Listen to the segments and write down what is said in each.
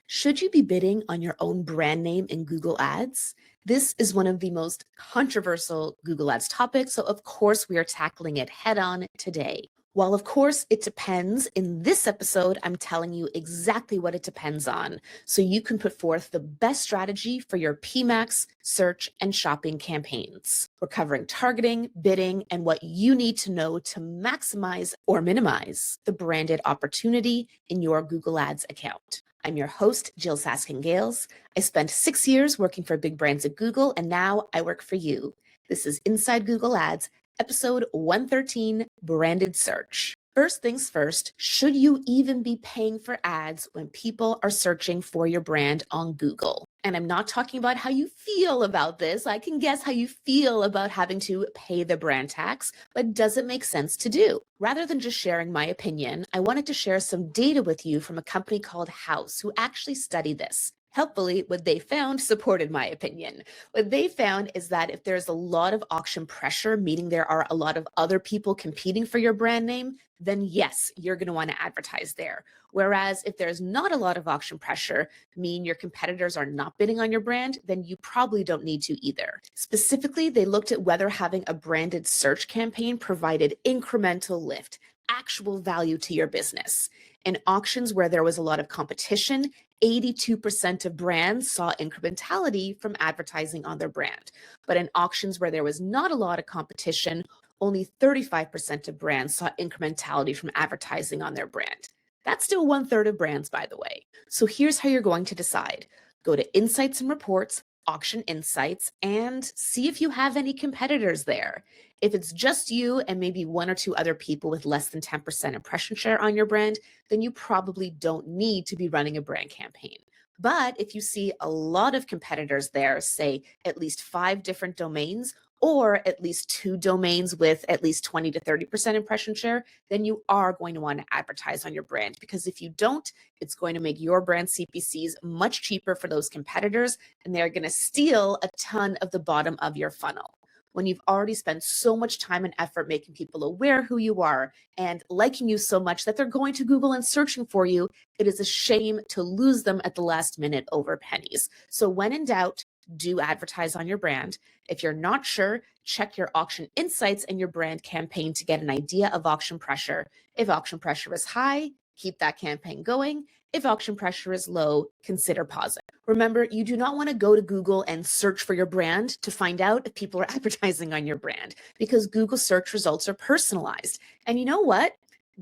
Should you be bidding on your own brand name in Google Ads? This is one of the most controversial Google Ads topics, so of course we are tackling it head on today. While of course it depends, in this episode I'm telling you exactly what it depends on, so you can put forth the best strategy for your PMax, search, and shopping campaigns. We're covering targeting, bidding, and what you need to know to maximize or minimize the branded opportunity in your Google Ads account. I'm your host, Jyll Saskin. I spent 6 years working for big brands at Google, and now I work for you. This is Inside Google Ads, episode 113, Branded Search. First things first, should you even be paying for ads when people are searching for your brand on Google? And I'm not talking about how you feel about this. I can guess how you feel about having to pay the brand tax, but does it make sense to do? Rather than just sharing my opinion, I wanted to share some data with you from a company called House who actually studied this. Helpfully, what they found supported my opinion. What they found is that if there's a lot of auction pressure, meaning there are a lot of other people competing for your brand name, then yes, you're going to want to advertise there. Whereas if there's not a lot of auction pressure, meaning your competitors are not bidding on your brand, then you probably don't need to either. Specifically, they looked at whether having a branded search campaign provided incremental lift, actual value to your business. In auctions where there was a lot of competition, 82% of brands saw incrementality from advertising on their brand. But in auctions where there was not a lot of competition, only 35% of brands saw incrementality from advertising on their brand. That's still 1/3 of brands, by the way. So here's how you're going to decide. Go to Insights and Reports, Auction Insights, and see if you have any competitors there. If it's just you and maybe one or two other people with less than 10% impression share on your brand, then you probably don't need to be running a brand campaign. But if you see a lot of competitors there, say at least 5 different domains, or at least 2 domains with at least 20 to 30% impression share, then you are going to want to advertise on your brand. Because if you don't, it's going to make your brand CPCs much cheaper for those competitors, and they're going to steal a ton of the bottom of your funnel. When you've already spent so much time and effort making people aware who you are and liking you so much that they're going to Google and searching for you, it is a shame to lose them at the last minute over pennies. So when in doubt, do advertise on your brand. If you're not sure, check your auction insights and your brand campaign to get an idea of auction pressure. If auction pressure is high, keep that campaign going. If auction pressure is low, consider pausing. Remember, you do not want to go to Google and search for your brand to find out if people are advertising on your brand, because Google search results are personalized. And you know what?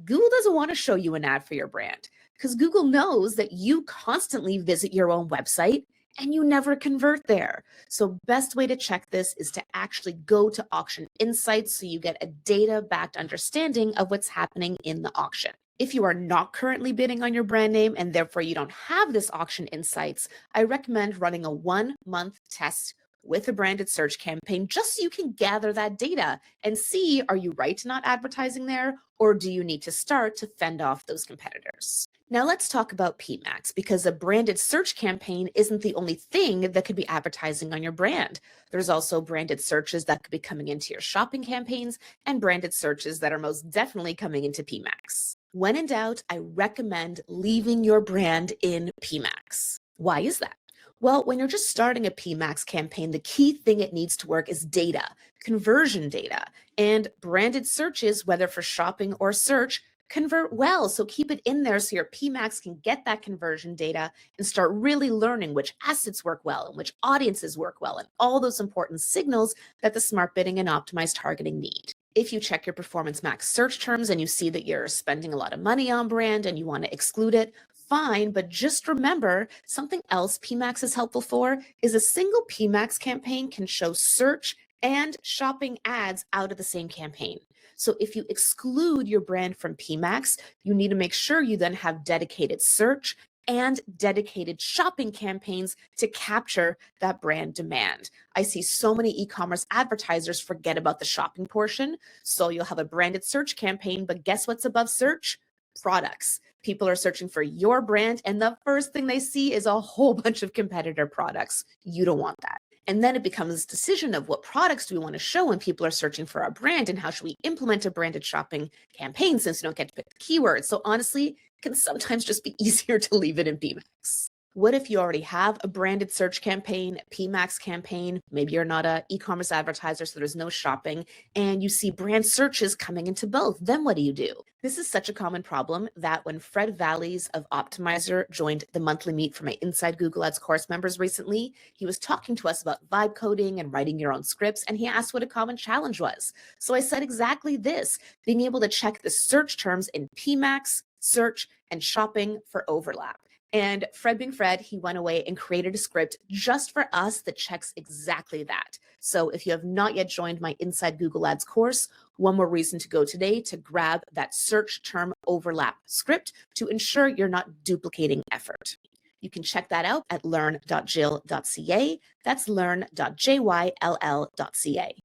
Google doesn't want to show you an ad for your brand because Google knows that you constantly visit your own website and you never convert there. So best way to check this is to actually go to Auction Insights so you get a data-backed understanding of what's happening in the auction. If you are not currently bidding on your brand name and therefore you don't have this Auction Insights, I recommend running a 1-month test with a branded search campaign just so you can gather that data and see, are you right to not advertising there, or do you need to start to fend off those competitors? Now let's talk about PMax, because a branded search campaign isn't the only thing that could be advertising on your brand. There's also branded searches that could be coming into your shopping campaigns and branded searches that are most definitely coming into PMax. When in doubt, I recommend leaving your brand in PMax. Why is that? Well, when you're just starting a PMax campaign, the key thing it needs to work is data, conversion data, and branded searches, whether for shopping or search, convert well. So keep it in there so your PMax can get that conversion data and start really learning which assets work well and which audiences work well and all those important signals that the smart bidding and optimized targeting need. If you check your Performance Max search terms and you see that you're spending a lot of money on brand and you want to exclude it, fine, but just remember something else PMax is helpful for is a single PMax campaign can show search and shopping ads out of the same campaign. So if you exclude your brand from PMax, you need to make sure you then have dedicated search and dedicated shopping campaigns to capture that brand demand. I see so many e-commerce advertisers forget about the shopping portion. So you'll have a branded search campaign, but guess what's above search? Products. People are searching for your brand, and the first thing they see is a whole bunch of competitor products. You don't want that. And then it becomes this decision of what products do we want to show when people are searching for our brand, and how should we implement a branded shopping campaign since you don't get to pick the keywords. So honestly, it can sometimes just be easier to leave it in PMax. What if you already have a branded search campaign, a PMax campaign? Maybe you're not an e-commerce advertiser, so there's no shopping, and you see brand searches coming into both. Then what do? This is such a common problem that when Fred Valleys of Optimizer joined the monthly meet for my Inside Google Ads course members recently, he was talking to us about vibe coding and writing your own scripts, and he asked what a common challenge was. So I said exactly this, being able to check the search terms in PMax, search, and shopping for overlap. And Fred being Fred, he went away and created a script just for us that checks exactly that. So if you have not yet joined my Inside Google Ads course, one more reason to go today to grab that search term overlap script to ensure you're not duplicating effort. You can check that out at learn.jyll.ca. That's learn.jyll.ca.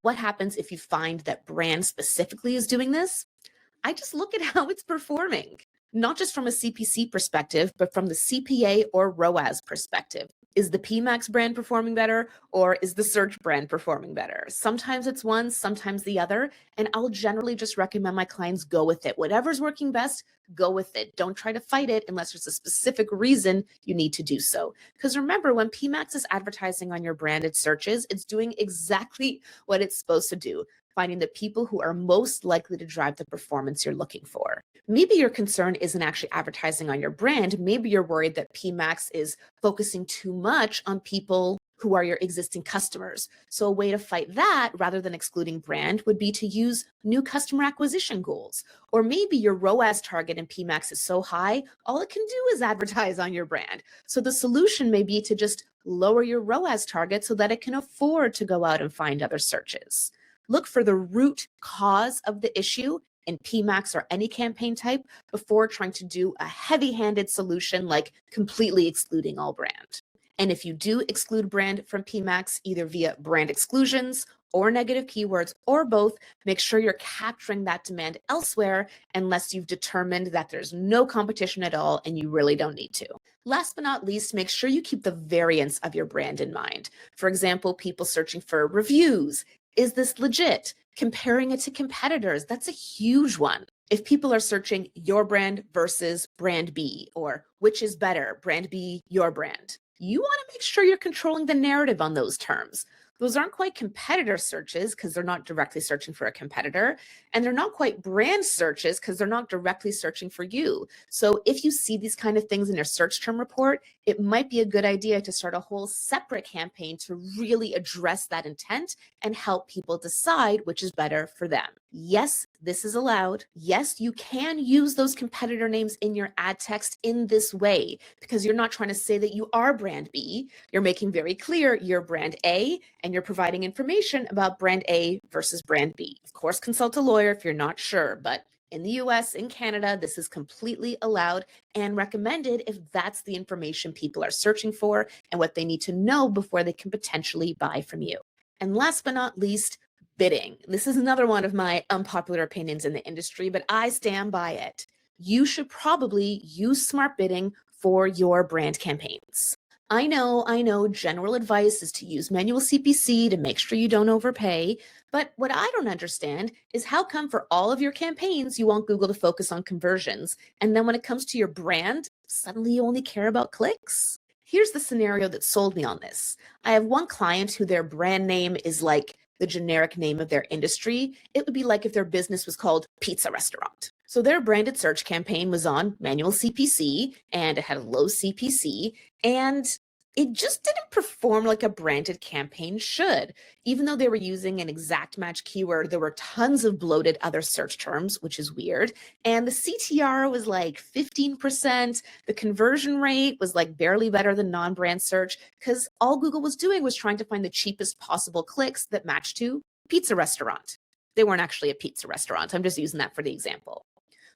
What happens if you find that brand specifically is doing this? I just look at how it's performing, not just from a CPC perspective, but from the CPA or ROAS perspective. Is the PMax brand performing better, or is the search brand performing better? Sometimes it's one, sometimes the other, and I'll generally just recommend my clients go with it. Whatever's working best, go with it. Don't try to fight it unless there's a specific reason you need to do so. Because remember, when PMax is advertising on your branded searches, it's doing exactly what it's supposed to do, finding the people who are most likely to drive the performance you're looking for. Maybe your concern isn't actually advertising on your brand. Maybe you're worried that PMax is focusing too much on people who are your existing customers. So a way to fight that, rather than excluding brand, would be to use new customer acquisition goals. Or maybe your ROAS target in PMax is so high, all it can do is advertise on your brand. So the solution may be to just lower your ROAS target so that it can afford to go out and find other searches. Look for the root cause of the issue in PMax or any campaign type before trying to do a heavy-handed solution like completely excluding all brand. And if you do exclude brand from PMax, either via brand exclusions or negative keywords or both, make sure you're capturing that demand elsewhere unless you've determined that there's no competition at all and you really don't need to. Last but not least, make sure you keep the variance of your brand in mind. For example, people searching for reviews. Is this legit? Comparing it to competitors, that's a huge one. If people are searching your brand versus brand B, or which is better, brand B, your brand, you want to make sure you're controlling the narrative on those terms. Those aren't quite competitor searches because they're not directly searching for a competitor, and they're not quite brand searches because they're not directly searching for you. So if you see these kind of things in your search term report, it might be a good idea to start a whole separate campaign to really address that intent and help people decide which is better for them. Yes, this is allowed. Yes, you can use those competitor names in your ad text in this way because you're not trying to say that you are brand B. You're making very clear you're brand A and you're providing information about brand A versus brand B. Of course, consult a lawyer if you're not sure, but in the US, in Canada, this is completely allowed and recommended if that's the information people are searching for and what they need to know before they can potentially buy from you. And last but not least, bidding. This is another one of my unpopular opinions in the industry, but I stand by it. You should probably use smart bidding for your brand campaigns. I know, general advice is to use manual CPC to make sure you don't overpay, but what I don't understand is how come for all of your campaigns, you want Google to focus on conversions, and then when it comes to your brand, suddenly you only care about clicks? Here's the scenario that sold me on this. I have one client who their brand name is like the generic name of their industry. It would be like if their business was called Pizza Restaurant. So their branded search campaign was on manual CPC and it had a low CPC, and it just didn't perform like a branded campaign should. Even though they were using an exact match keyword, there were tons of bloated other search terms, which is weird. And the CTR was like 15%. The conversion rate was like barely better than non-brand search because all Google was doing was trying to find the cheapest possible clicks that matched to pizza restaurant. They weren't actually a pizza restaurant. I'm just using that for the example.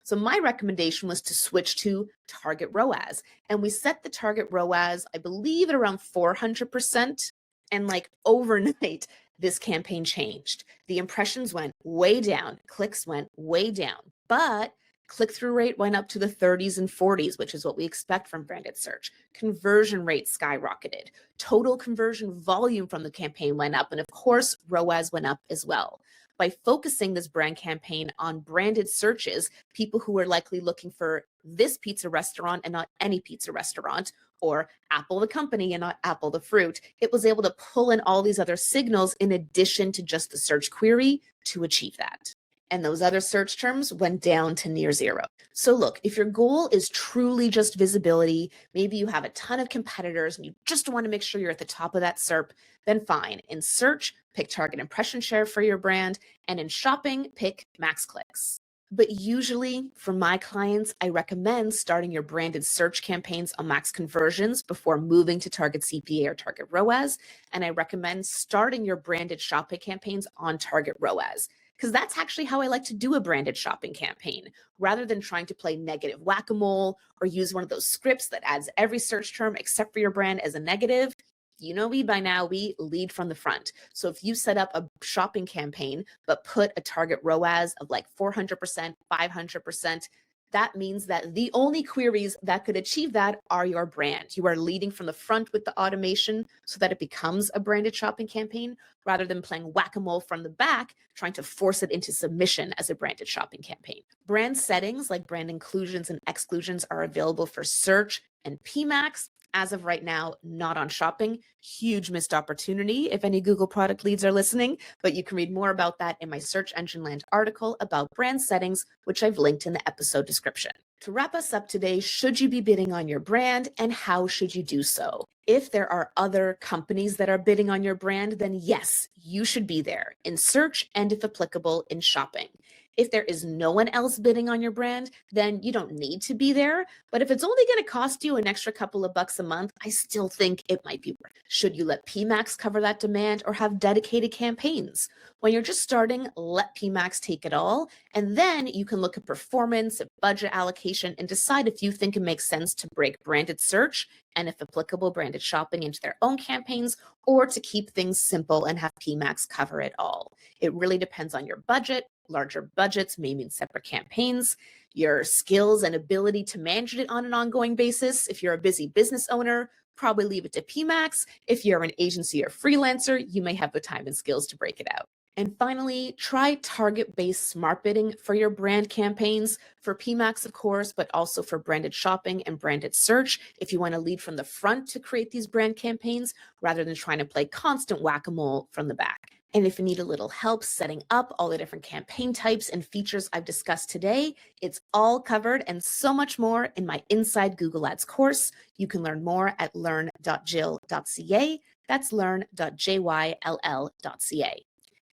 So my recommendation was to switch to target ROAS. And we set the target ROAS, I believe, at around 400%. And like overnight, this campaign changed. The impressions went way down, clicks went way down, but click-through rate went up to the 30s and 40s, which is what we expect from branded search. Conversion rate skyrocketed. Total conversion volume from the campaign went up. And of course, ROAS went up as well. By focusing this brand campaign on branded searches, people who are likely looking for this pizza restaurant and not any pizza restaurant, or Apple the company and not Apple the fruit. It was able to pull in all these other signals in addition to just the search query to achieve that. And those other search terms went down to near zero. So look, if your goal is truly just visibility, maybe you have a ton of competitors and you just want to make sure you're at the top of that SERP, then fine. In search, pick target impression share for your brand, and in shopping, pick max clicks. But usually for my clients, I recommend starting your branded search campaigns on max conversions before moving to target CPA or target ROAS. And I recommend starting your branded shopping campaigns on target ROAS, because that's actually how I like to do a branded shopping campaign, rather than trying to play negative whack-a-mole or use one of those scripts that adds every search term except for your brand as a negative. You know me by now, we lead from the front. So if you set up a shopping campaign, but put a target ROAS of like 400%, 500%, that means that the only queries that could achieve that are your brand. You are leading from the front with the automation so that it becomes a branded shopping campaign, rather than playing whack-a-mole from the back, trying to force it into submission as a branded shopping campaign. Brand settings like brand inclusions and exclusions are available for search and PMax. As of right now, not on shopping. Huge missed opportunity if any Google product leads are listening, but you can read more about that in my Search Engine Land article about brand settings, which I've linked in the episode description. To wrap us up today, should you be bidding on your brand and how should you do so? If there are other companies that are bidding on your brand, then yes, you should be there in search and if applicable in shopping. If there is no one else bidding on your brand, then you don't need to be there. But if it's only going to cost you an extra couple of bucks a month, I still think it might be worth it. Should you let PMax cover that demand or have dedicated campaigns? When you're just starting, let PMax take it all. And then you can look at performance, at budget allocation, and decide if you think it makes sense to break branded search and, if applicable, branded shopping into their own campaigns, or to keep things simple and have PMax cover it all. It really depends on your budget. Larger budgets may mean separate campaigns, your skills and ability to manage it on an ongoing basis. If you're a busy business owner, probably leave it to PMax. If you're an agency or freelancer, you may have the time and skills to break it out. And finally, try target-based smart bidding for your brand campaigns, for PMax, of course, but also for branded shopping and branded search if you want to lead from the front to create these brand campaigns, rather than trying to play constant whack-a-mole from the back. And if you need a little help setting up all the different campaign types and features I've discussed today, it's all covered and so much more in my Inside Google Ads course. You can learn more at learn.jyll.ca. That's learn.jyll.ca.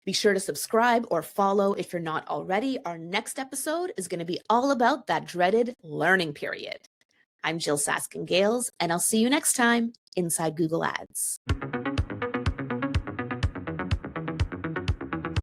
Be sure to subscribe or follow if you're not already. Our next episode is going to be all about that dreaded learning period. I'm Jyll Saskin Gales, and I'll see you next time inside Google Ads.